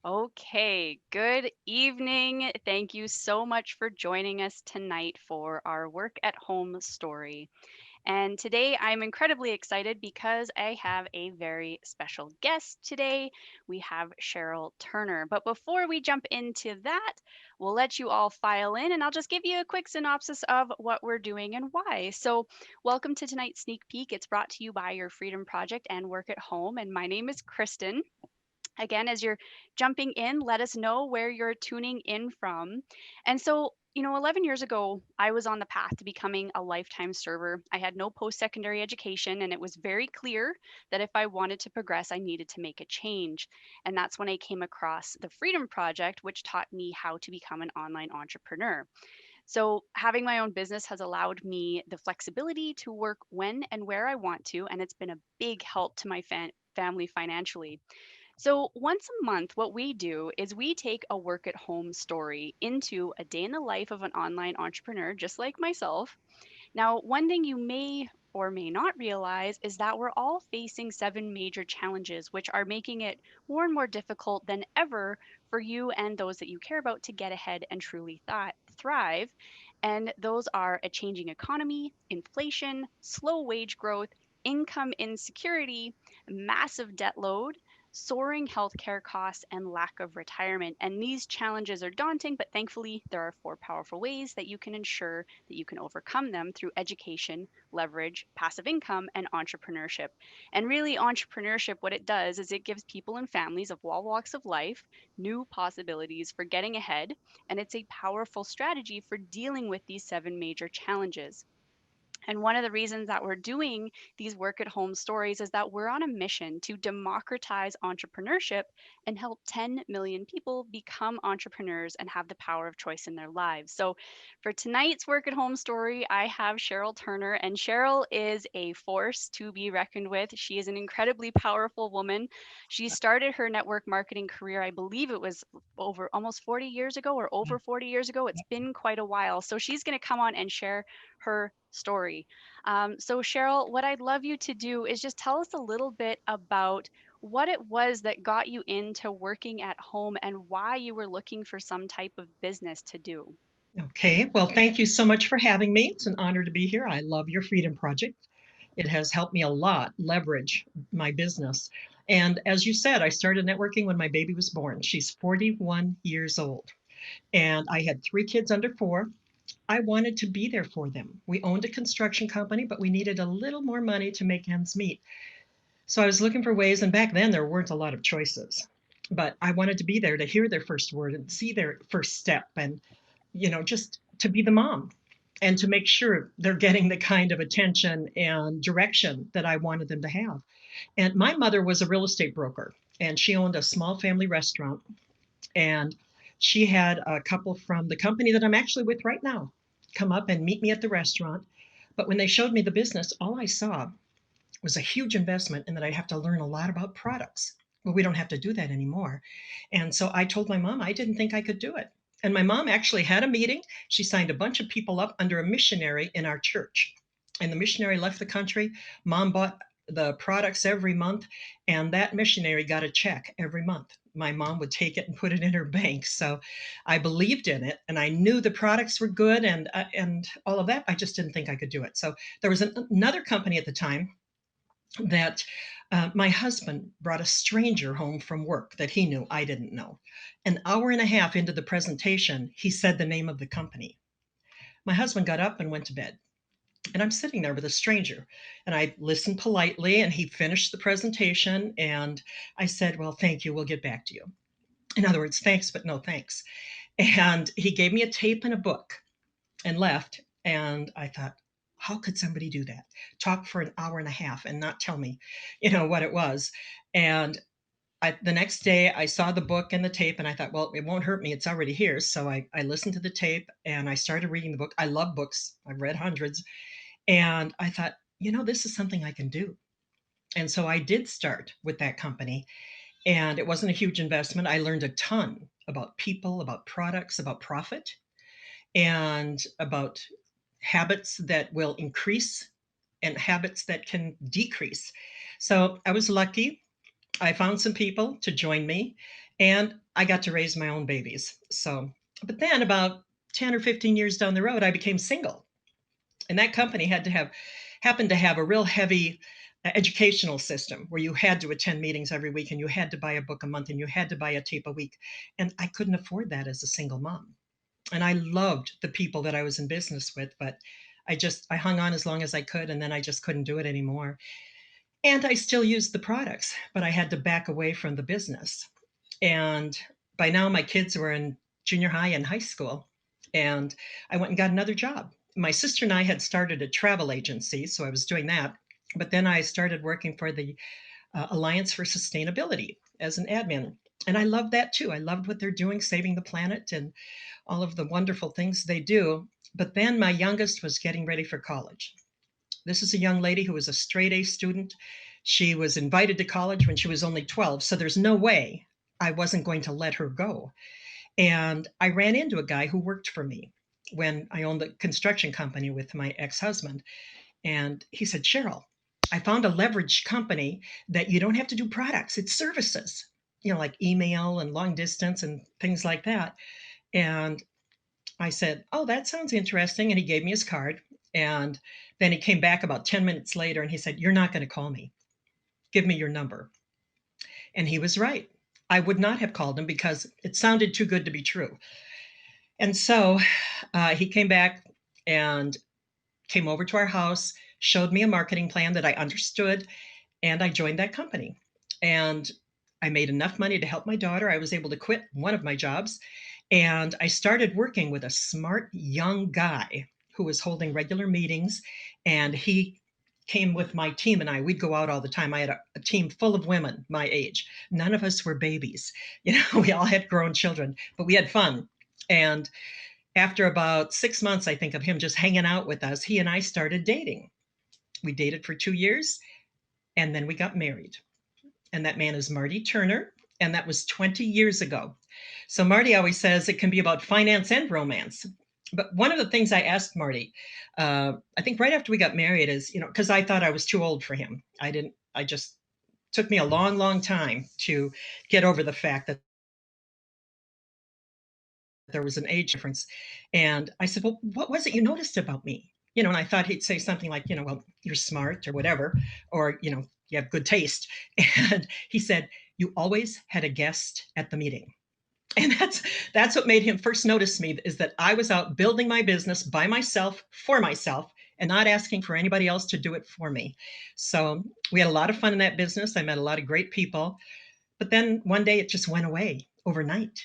Okay, good evening. Thank you so much for joining us tonight for our work at home story. And today I'm incredibly excited because I have a very special guest today. We have Sheryl Turner. But before we jump into that, we'll let you all file in and I'll just give you a quick synopsis of what we're doing and why. So, welcome to tonight's sneak peek. It's brought to you by your Freedom Project and Work at Home. And my name is Kristen. Again, as you're jumping in, let us know where you're tuning in from. And so, 11 years ago, I was on the path to becoming a lifetime server. I had no post secondary education, and it was very clear that if I wanted to progress, I needed to make a change. And that's when I came across the Freedom Project, which taught me how to become an online entrepreneur. So, having my own business has allowed me the flexibility to work when and where I want to, and it's been a big help to my family financially. So, once a month, what we do is we take a work at home story into a day in the life of an online entrepreneur, just like myself. Now, one thing you may or may not realize is that we're all facing seven major challenges, which are making it more and more difficult than ever for you and those that you care about to get ahead and truly thrive. And those are a changing economy, inflation, slow wage growth, income insecurity, massive debt load, soaring healthcare costs, and lack of retirement. And these challenges are daunting, but thankfully, there are four powerful ways that you can ensure that you can overcome them through education, leverage, passive income, and entrepreneurship. And really, entrepreneurship, what it does is it gives people and families of all walks of life new possibilities for getting ahead. And it's a powerful strategy for dealing with these seven major challenges. And one of the reasons that we're doing these work at home stories is that we're on a mission to democratize entrepreneurship and help 10 million people become entrepreneurs and have the power of choice in their lives. So, for tonight's work at home story, I have Sheryl Turner, and Sheryl is a force to be reckoned with. She is an incredibly powerful woman. She started her network marketing career, I believe it was over almost 40 years ago or over 40 years ago. It's been quite a while. So, she's going to come on and share her story. So, Sheryl, what I'd love you to do is just tell us a little bit about what it was that got you into working at home and why you were looking for some type of business to do. Okay, well, thank you so much for having me. It's an honor to be here. I love your Freedom Project. It has helped me a lot leverage my business. And as you said, I started networking when my baby was born. She's 41 years old, and I had three kids under four. I wanted to be there for them. We owned a construction company, but we needed a little more money to make ends meet. So I was looking for ways, and back then there weren't a lot of choices. But I wanted to be there to hear their first word and see their first step and just to be the mom and to make sure they're getting the kind of attention and direction that I wanted them to have. And my mother was a real estate broker, and she owned a small family restaurant. And she had a couple from the company that I'm actually with right now come up and meet me at the restaurant. But when they showed me the business, all I saw was a huge investment and that I'd have to learn a lot about products. Well, we don't have to do that anymore. And so I told my mom I didn't think I could do it. And my mom actually had a meeting. She signed a bunch of people up under a missionary in our church. And the missionary left the country. Mom bought the products every month, and that missionary got a check every month. My mom would take it and put it in her bank. So I believed in it, and I knew the products were good, and all of that. I just didn't think I could do it. So there was another company at the time that my husband brought a stranger home from work that he knew I didn't know. An hour and a half into the presentation, he said the name of the company. My husband got up and went to bed. And I'm sitting there with a stranger. And I listened politely, and he finished the presentation. And I said, "Well, thank you. We'll get back to you." In other words, thanks, but no thanks. And he gave me a tape and a book and left. And I thought, how could somebody do that? Talk for an hour and a half and not tell me, what it was. And the next day, I saw the book and the tape, and I thought, well, it won't hurt me. It's already here. So I listened to the tape and I started reading the book. I love books, I've read hundreds. And I thought, this is something I can do. And so I did start with that company. And it wasn't a huge investment. I learned a ton about people, about products, about profit, and about habits that will increase and habits that can decrease. So I was lucky. I found some people to join me, and I got to raise my own babies. So, but then about 10 or 15 years down the road, I became single. And that company happened to have a real heavy educational system where you had to attend meetings every week and you had to buy a book a month and you had to buy a tape a week. And I couldn't afford that as a single mom. And I loved the people that I was in business with, but I hung on as long as I could, and then I just couldn't do it anymore. And I still used the products, but I had to back away from the business. And by now, my kids were in junior high and high school. And I went and got another job. My sister and I had started a travel agency, so I was doing that. But then I started working for the Alliance for Sustainability as an admin. And I loved that too. I loved what they're doing, saving the planet and all of the wonderful things they do. But then my youngest was getting ready for college. This is a young lady who was a straight A student. She was invited to college when she was only 12, so there's no way I wasn't going to let her go. And I ran into a guy who worked for me when I owned the construction company with my ex husband. And he said, Sheryl, I found a leveraged company that you don't have to do products, it's services, like email and long distance and things like that. And I said, oh, that sounds interesting. And he gave me his card. And then he came back about 10 minutes later and he said, you're not going to call me. Give me your number. And he was right. I would not have called him because it sounded too good to be true. And so he came back and came over to our house, showed me a marketing plan that I understood, and I joined that company. And I made enough money to help my daughter. I was able to quit one of my jobs, and I started working with a smart young guy who was holding regular meetings. And he came with my team, and we'd go out all the time. I had a team full of women my age. None of us were babies. We all had grown children, but we had fun. And after about 6 months, I think, of him just hanging out with us, he and I started dating. We dated for 2 years, and then we got married. And that man is Marty Turner, and that was 20 years ago. So Marty always says it can be about finance and romance. But one of the things I asked Marty, I think right after we got married, is, because I thought I was too old for him. I just took me a long, long time to get over the fact that there was an age difference. And I said, well, what was it you noticed about me? And I thought he'd say something like, well, you're smart or whatever, or, you have good taste. And he said, you always had a guest at the meeting. And that's what made him first notice me, is that I was out building my business by myself for myself and not asking for anybody else to do it for me. So we had a lot of fun in that business. I met a lot of great people. But then one day it just went away overnight.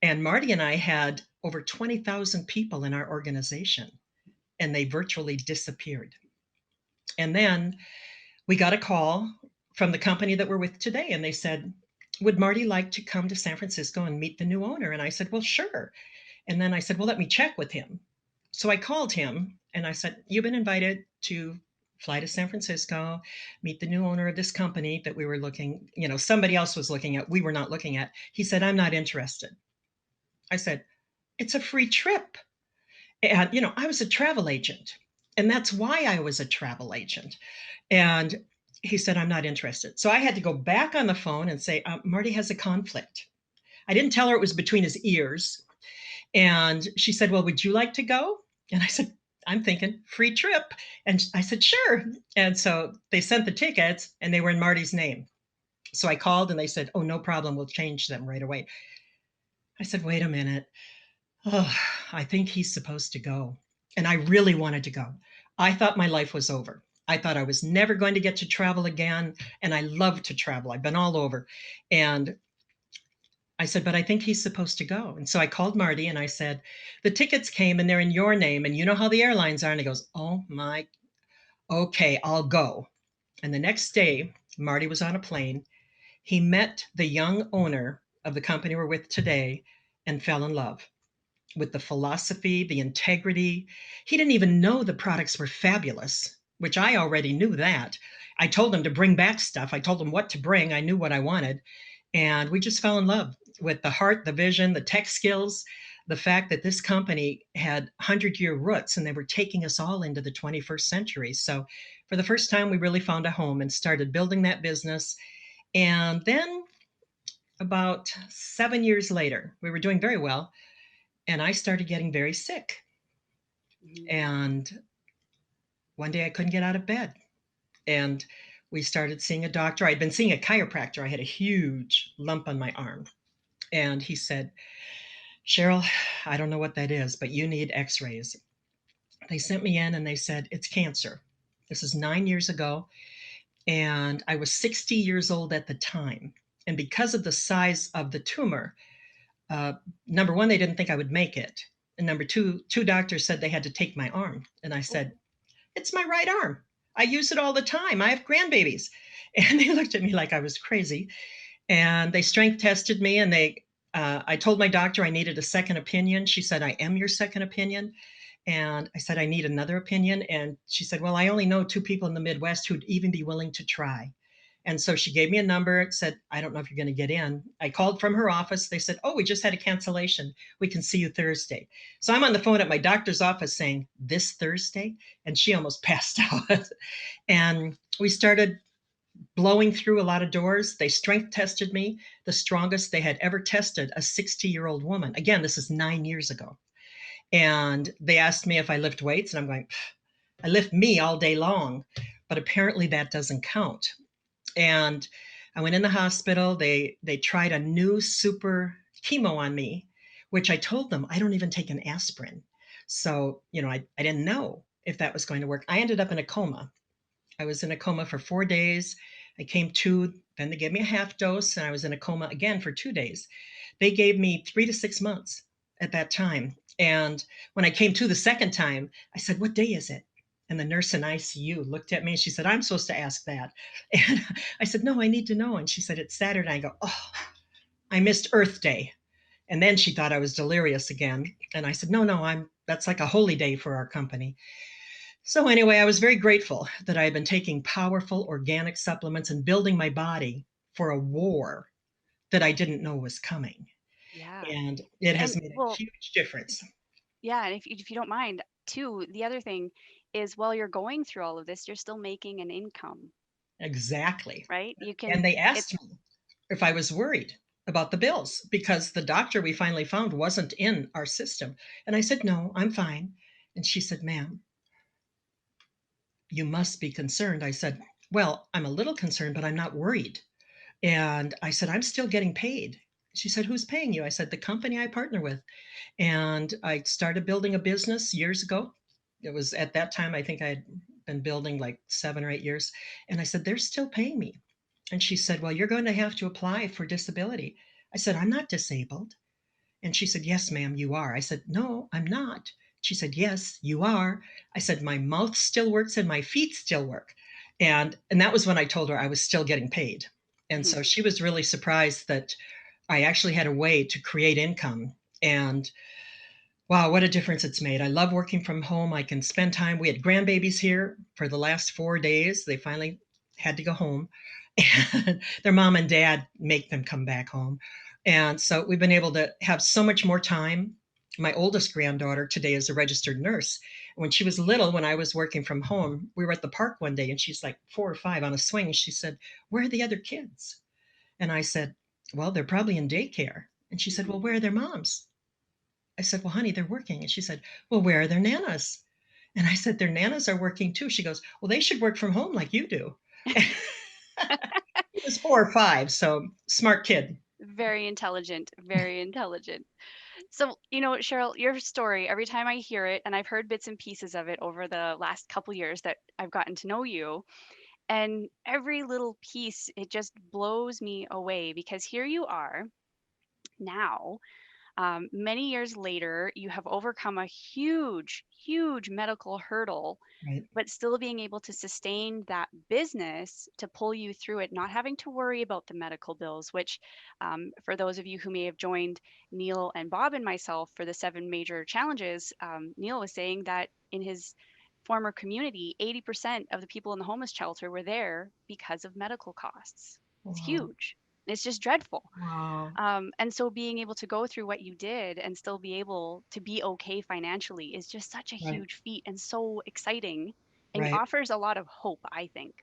And Marty and I had over 20,000 people in our organization, and they virtually disappeared. And then we got a call from the company that we're with today, and they said, would Marty like to come to San Francisco and meet the new owner? And I said, well, sure. And then I said, well, let me check with him. So I called him and I said, you've been invited to fly to San Francisco, meet the new owner of this company that we were looking, somebody else was looking at, we were not looking at. He said, I'm not interested. I said, it's a free trip. And, I was a travel agent. And that's why I was a travel agent. And he said, I'm not interested. So I had to go back on the phone and say, Marty has a conflict. I didn't tell her it was between his ears. And she said, well, would you like to go? And I said, I'm thinking free trip. And I said, sure. And so they sent the tickets and they were in Marty's name. So I called and they said, oh, no problem. We'll change them right away. I said, wait a minute. Oh, I think he's supposed to go. And I really wanted to go. I thought my life was over. I thought I was never going to get to travel again. And I love to travel. I've been all over. And I said, but I think he's supposed to go. And so I called Marty and I said, the tickets came and they're in your name. And you know how the airlines are. And he goes, oh my, okay, I'll go. And the next day, Marty was on a plane. He met the young owner of the company we're with today and fell in love with the philosophy, the integrity. He didn't even know the products were fabulous, which I already knew that. I told him to bring back stuff. I told him what to bring. I knew what I wanted. And we just fell in love with the heart, the vision, the tech skills, the fact that this company had 100-year roots and they were taking us all into the 21st century. So for the first time, we really found a home and started building that business. And then about 7 years later, we were doing very well, and I started getting very sick. Mhm. And one day I couldn't get out of bed. And we started seeing a doctor. I'd been seeing a chiropractor. I had a huge lump on my arm. And he said, Sheryl, I don't know what that is, but you need x rays. They sent me in and they said, it's cancer. This is 9 years ago. And I was 60 years old at the time. And because of the size of the tumor, uh, number one, they didn't think I would make it. And number two, two doctors said they had to take my arm. And I Oh, said, it's my right arm. I use it all the time. I have grandbabies. And they looked at me like I was crazy. And they strength tested me and I told my doctor I needed a second opinion. She said, I am your second opinion. And I said, I need another opinion. And she said, well, I only know two people in the Midwest who'd even be willing to try. And so she gave me a number, said, I don't know if you're going to get in. I called from her office. They said, oh, we just had a cancellation. We can see you Thursday. So I'm on the phone at my doctor's office saying, this Thursday? And she almost passed out. And we started blowing through a lot of doors. They strength tested me, the strongest they had ever tested a 60-year-old woman. Again, this is 9 years ago. And they asked me if I lift weights, and I'm going, I lift me all day long, but apparently that doesn't count. And I went in the hospital. They tried a new super chemo on me, which I told them I don't even take an aspirin. So, I didn't know if that was going to work. I ended up in a coma. I was in a coma for 4 days. I came to, then they gave me a half dose, and I was in a coma again for 2 days. They gave me 3 to 6 months at that time. And when I came to the second time, I said, what day is it? And the nurse in ICU looked at me and she said, I'm supposed to ask that. And I said, no, I need to know. And she said, it's Saturday. I go, oh, I missed Earth Day. And then she thought I was delirious again. And I said, no, no, that's like a holy day for our company. So anyway, I was very grateful that I had been taking powerful organic supplements and building my body for a war that I didn't know was coming. yeah. And it has And made a well, huge difference. yeah, and if you don't mind, too, the other thing is while you're going through all of this, you're still making an income, Exactly. right? You can And they it's asked me if I was worried about the bills because the doctor we finally found wasn't in our system. And I said, no, I'm fine. And she said, ma'am, you must be concerned. I said, well, I'm a little concerned, but I'm not worried. And I said, I'm still getting paid. She said, who's paying you? I said, the company I partner with. And I started building a business years ago. It was at that time, I think I had been building like 7 or 8 years. And I said, they're still paying me. And she said, well, you're going to have to apply for disability. I said, I'm not disabled. And she said, yes, ma'am, you are. I said, no, I'm not. She said, yes, you are. I said, my mouth still works and my feet still work. And that was when I told her I was still getting paid. And mhm, so she was really surprised that I actually had a way to create income. And wow, what a difference it's made. I love working from home. I can spend time. We had grandbabies here for the last 4 days. They finally had to go home. And their mom and dad make them come back home. And so we've been able to have so much more time. My oldest granddaughter today is a registered nurse. When she was little, when I was working from home, we were at the park one day and she's like 4 or 5 on a swing. She said, where are the other kids? And I said, well, they're probably in daycare. And she said, mhm. well, where are their moms? I said, well, honey, they're working. And she said, well, where are their nanas? And I said, their nanas are working too. She goes, well, they should work from home like you do. He was 4 or 5, so smart kid. Very intelligent, very intelligent. So, Cheryl, your story, every time I hear it, and I've heard bits and pieces of it over the last couple years that I've gotten to know you, and every little piece, it just blows me away because here you are now. Many years later, you have overcome a huge, huge medical hurdle, Right. but still being able to sustain that business to pull you through it, not having to worry about the medical bills, which, for those of you who may have joined Neil and Bob and myself for the 7 major challenges, Neil was saying that in his former community, 80% of the people in the homeless shelter were there because of medical costs. It's Wow. huge. It's just dreadful. Wow. And so being able to go through what you did and still be able to be okay financially is just such a Right. huge feat and so exciting and Right. offers a lot of hope, I think.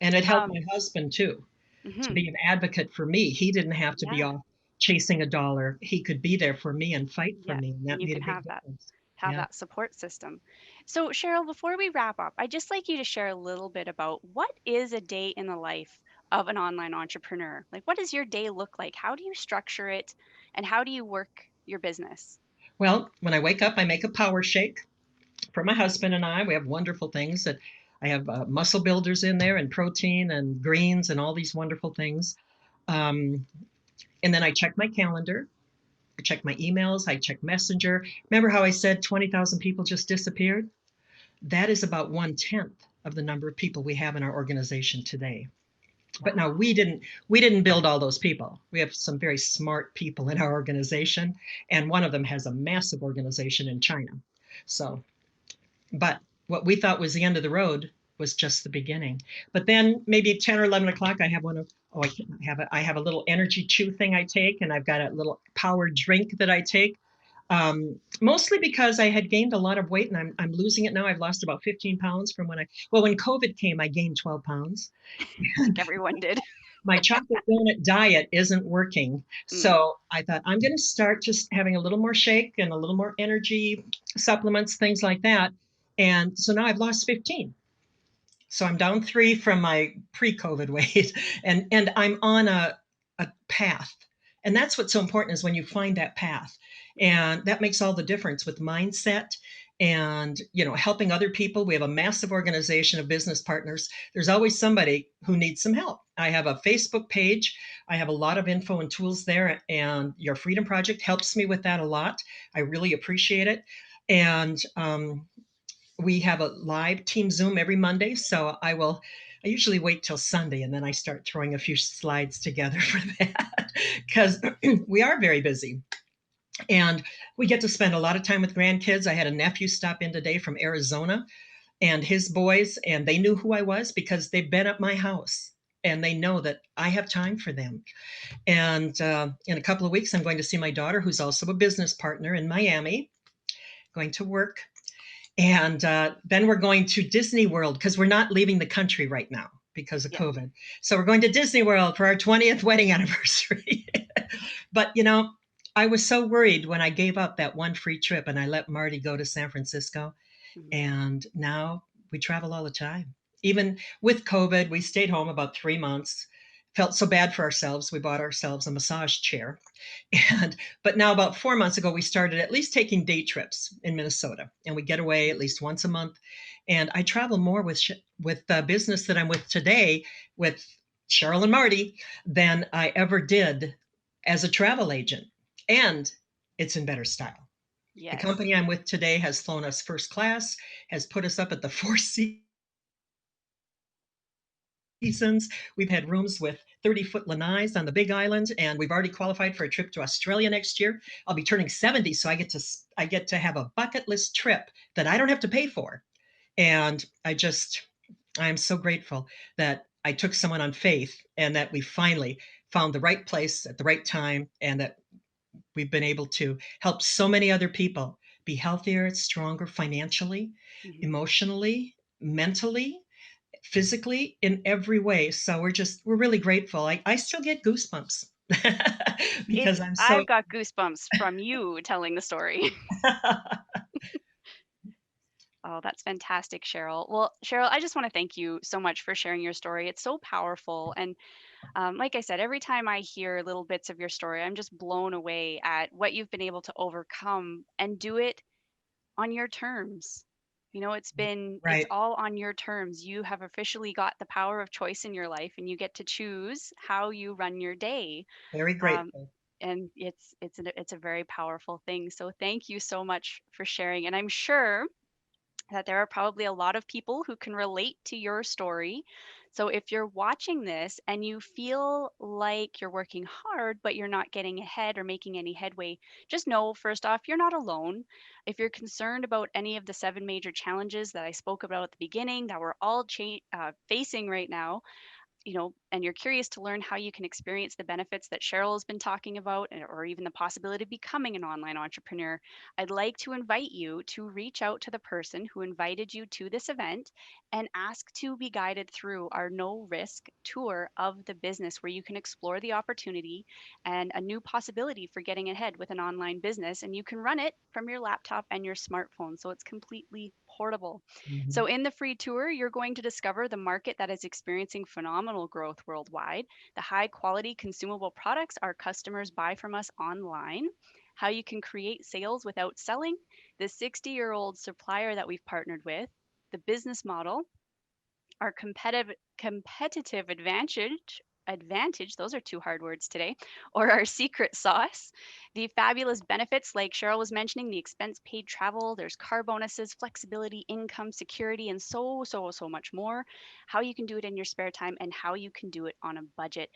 And it helped Um, my husband too. to Hmm. be an advocate for me. He didn't have to be Yeah. off chasing a dollar. He could be there for me and fight for Yeah. me, and And that you made can a big difference. have Yeah. that support system. So, Cheryl, before we wrap up, I'd just like you to share a little bit about what is a day in the life of an online entrepreneur? Like, what does your day look like? How do you structure it? And how do you work your business? Well, when I wake up, I make a power shake for my husband and I. We have wonderful things that I have muscle builders in there and protein and greens and all these wonderful things. Um, and then I check my calendar. I check my emails. I check Messenger. Remember how I said 20,000 people just disappeared? That is about 1/10 of the number of people we have in our organization today. But now Wow. we didn't build all those people. We have some very smart people in our organization, and one of them has a massive organization in China. So, but what we thought was the end of the road was just the beginning. But then maybe 10 or 11 o'clock, I have one of, oh, I have a little energy chew thing I take, and I've got a little power drink that I take. Mostly because I had gained a lot of weight and I'm losing it now. I've lost about 15 pounds from when COVID came, I gained 12 pounds. Like everyone did. My chocolate donut diet isn't working. Mm, So I thought I'm going to start just having a little more shake and a little more energy supplements, things like that. And so now I've lost 15. So I'm down 3 from my pre-COVID weight, and I'm on a path. And that's what's so important is when you find that path. And that makes all the difference with mindset and helping other people. We have a massive organization of business partners. There's always somebody who needs some help. I have a Facebook page. I have a lot of info and tools there, and your Freedom Project helps me with that a lot. I really appreciate it. And we have a live team Zoom every Monday. So I usually wait till Sunday and then I start throwing a few slides together for that because we are very busy. And we get to spend a lot of time with grandkids. I had a nephew stop in today from Arizona and his boys, and they knew who I was because they've been at my house and they know that I have time for them. And in a couple of weeks, I'm going to see my daughter, who's also a business partner in Miami, going to work. And then we're going to Disney World because we're not leaving the country right now because of yeah. COVID. So we're going to Disney World for our 20th wedding anniversary. But, I was so worried when I gave up that one free trip and I let Marty go to San Francisco. Mhm. And now we travel all the time. Even with COVID, we stayed home about 3 months. Felt so bad for ourselves. We bought ourselves a massage chair. And but now about 4 months ago, we started at least taking day trips in Minnesota, and we get away at least once a month. And I travel more with the business that I'm with today, with Sheryl and Marty, than I ever did as a travel agent. And it's in better style. The Yes. company I'm with today has flown us first class, has put us up at the Four Seasons. We've had rooms with 30-foot lanais on the Big Island, and we've already qualified for a trip to Australia next year. I'll be turning 70, so I get to have a bucket list trip that I don't have to pay for. And I'm so grateful that I took someone on faith and that we finally found the right place at the right time and that we've been able to help so many other people be healthier, stronger financially, Mhm. emotionally, mentally, physically, in every way. So we're really grateful. I still get goosebumps because I'm so I've got goosebumps from you telling the story. Oh, that's fantastic, Cheryl. Well, Cheryl, I just want to thank you so much for sharing your story. It's so powerful. And like I said, every time I hear little bits of your story, I'm just blown away at what you've been able to overcome and do it on your terms. It's right. all on your terms. You have officially got the power of choice in your life and you get to choose how you run your day. Very Um, grateful. and it's a very powerful thing. So thank you so much for sharing. And I'm sure that there are probably a lot of people who can relate to your story. So if you're watching this and you feel like you're working hard, but you're not getting ahead or making any headway, just know first off, you're not alone. If you're concerned about any of the 7 major challenges that I spoke about at the beginning that we're all facing right now, and you're curious to learn how you can experience the benefits that Cheryl has been talking about, or even the possibility of becoming an online entrepreneur, I'd like to invite you to reach out to the person who invited you to this event and ask to be guided through our no risk tour of the business where you can explore the opportunity and a new possibility for getting ahead with an online business. And you can run it from your laptop and your smartphone. So it's completely portable. Mhm. So, in the free tour, you're going to discover the market that is experiencing phenomenal growth worldwide, the high quality consumable products our customers buy from us online, how you can create sales without selling, the 60-year-old supplier that we've partnered with, the business model, our competitive advantage, those are two hard words today, or our secret sauce, the fabulous benefits like Cheryl was mentioning, the expense paid travel, there's car bonuses, flexibility, income security, and so much more, how you can do it in your spare time and how you can do it on a budget.